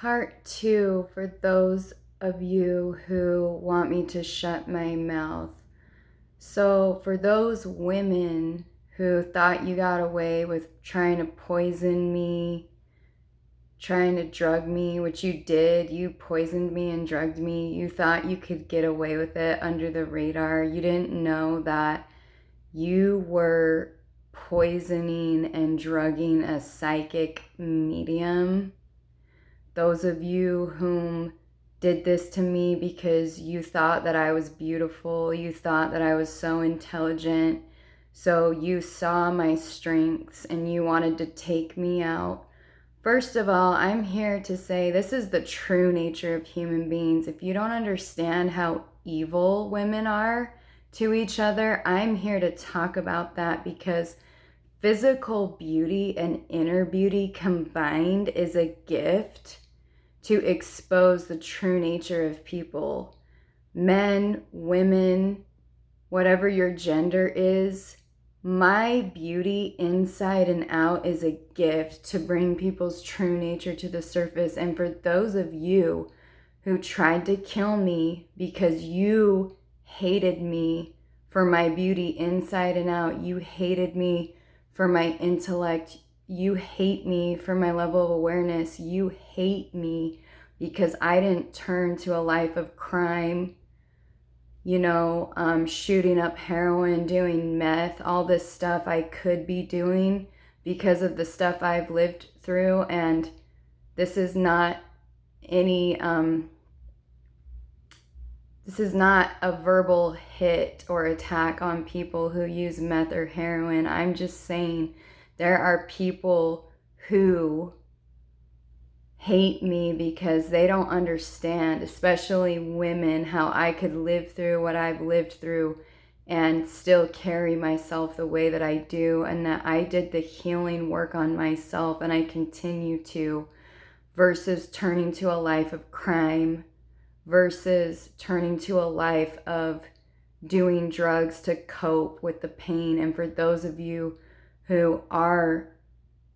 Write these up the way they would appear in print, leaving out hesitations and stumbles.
Part two for those of you who want me to shut my mouth. So, for those women who thought you got away with trying to poison me, trying to drug me, which you did, you poisoned me and drugged me. You thought you could get away with it under the radar. You didn't know that you were poisoning and drugging a psychic medium. Those of you whom did this to me because you thought that I was beautiful, you thought that I was so intelligent, so you saw my strengths and you wanted to take me out. First of all, I'm here to say this is the true nature of human beings. If you don't understand how evil women are to each other, I'm here to talk about that because physical beauty and inner beauty combined is a gift to expose the true nature of people. Men, women, whatever your gender is, my beauty inside and out is a gift to bring people's true nature to the surface. And for those of you who tried to kill me because you hated me for my beauty inside and out, you hated me for my intellect, you hate me for my level of awareness, you hate me because I didn't turn to a life of crime, shooting up heroin, doing meth, all this stuff I could be doing because of the stuff I've lived through. And this is not any, this is not a verbal hit or attack on people who use meth or heroin. I'm just saying there are people who hate me because they don't understand, especially women, how I could live through what I've lived through and still carry myself the way that I do, and that I did the healing work on myself and I continue to, versus turning to a life of crime, versus turning to a life of doing drugs to cope with the pain. And for those of you who are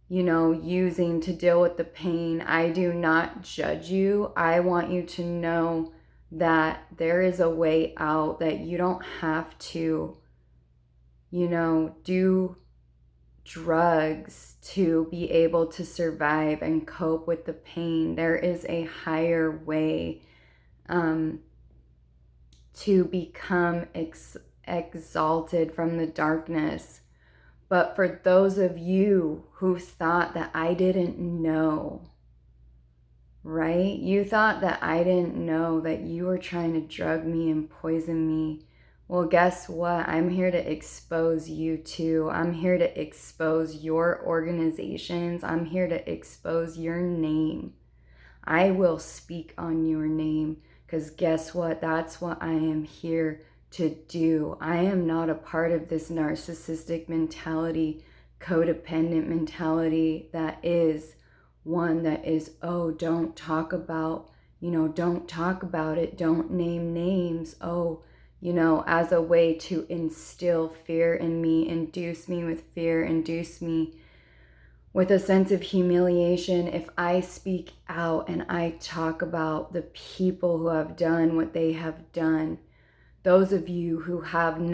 using to deal with the pain, I do not judge you. I want you to know that there is a way out, that you don't have to, do drugs to be able to survive and cope with the pain. There is a higher way to become exalted from the darkness. But for those of you who thought that I didn't know, right? You thought that I didn't know that you were trying to drug me and poison me. Well, guess what? I'm here to expose you too. I'm here to expose your organizations. I'm here to expose your name. I will speak on your name because guess what? That's what I am here to do. I am not a part of this narcissistic mentality, codependent mentality that is one that is, oh, don't talk about, don't talk about it, don't name names, as a way to instill fear in me, induce me with fear, induce me with a sense of humiliation. If I speak out and I talk about the people who have done what they have done, those of you who have your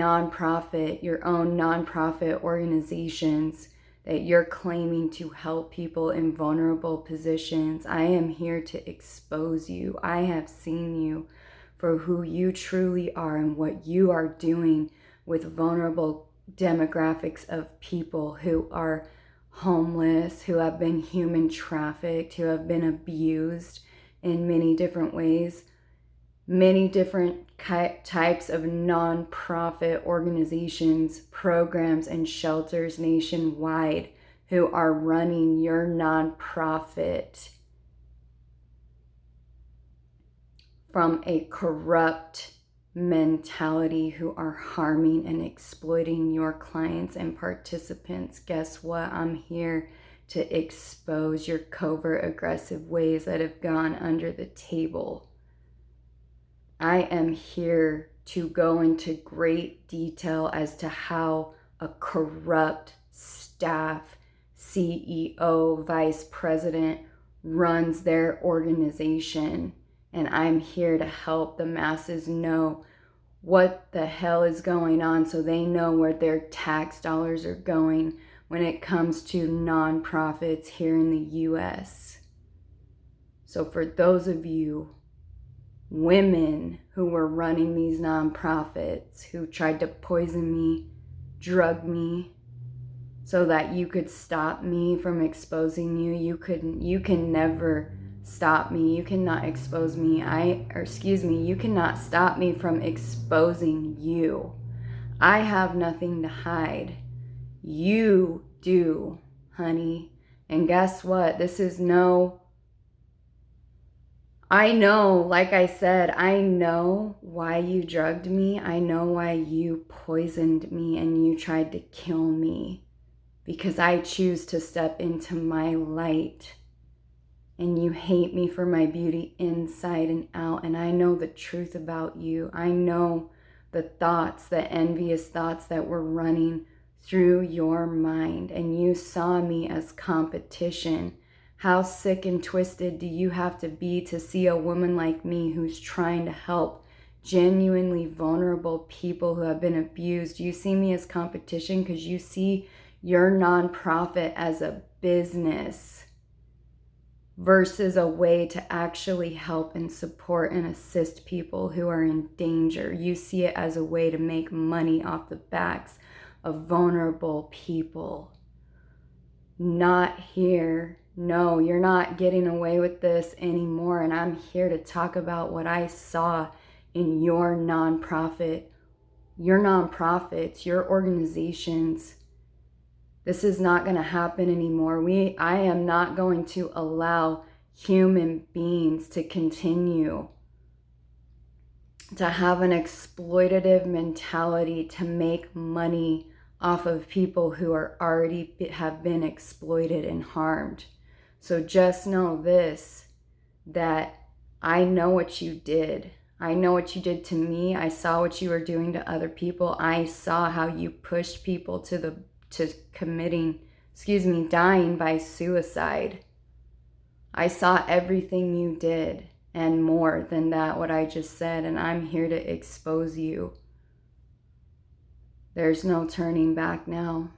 own nonprofit organizations that you're claiming to help people in vulnerable positions, I am here to expose you. I have seen you for who you truly are and what you are doing with vulnerable demographics of people who are homeless, who have been human trafficked, who have been abused in many different ways. Many different types of nonprofit organizations, programs, and shelters nationwide who are running your nonprofit from a corrupt mentality, who are harming and exploiting your clients and participants. Guess what? I'm here to expose your covert aggressive ways that have gone under the table. I am here to go into great detail as to how a corrupt staff, CEO, vice president runs their organization. And I'm here to help the masses know what the hell is going on so they know where their tax dollars are going when it comes to nonprofits here in the US. So for those of you women who were running these nonprofits, who tried to poison me, drug me, so that you could stop me from exposing you, you can never stop me. You cannot expose me. You cannot stop me from exposing you. I have nothing to hide. You do, honey. And guess what? I know, like I said, I know why you drugged me. I know why you poisoned me and you tried to kill me. Because I choose to step into my light. And you hate me for my beauty inside and out. And I know the truth about you. I know the thoughts, the envious thoughts that were running through your mind. And you saw me as competition. How sick and twisted do you have to be to see a woman like me who's trying to help genuinely vulnerable people who have been abused? You see me as competition because you see your nonprofit as a business versus a way to actually help and support and assist people who are in danger. You see it as a way to make money off the backs of vulnerable people. Not here. No, you're not getting away with this anymore. And I'm here to talk about what I saw in your nonprofit, your nonprofits, your organizations. This is not going to happen anymore. I am not going to allow human beings to continue to have an exploitative mentality to make money off of people who are already have been exploited and harmed. So just know this, that I know what you did. I know what you did to me. I saw what you were doing to other people. I saw how you pushed people to dying by suicide. I saw everything you did and more than that, what I just said, and I'm here to expose you. There's no turning back now.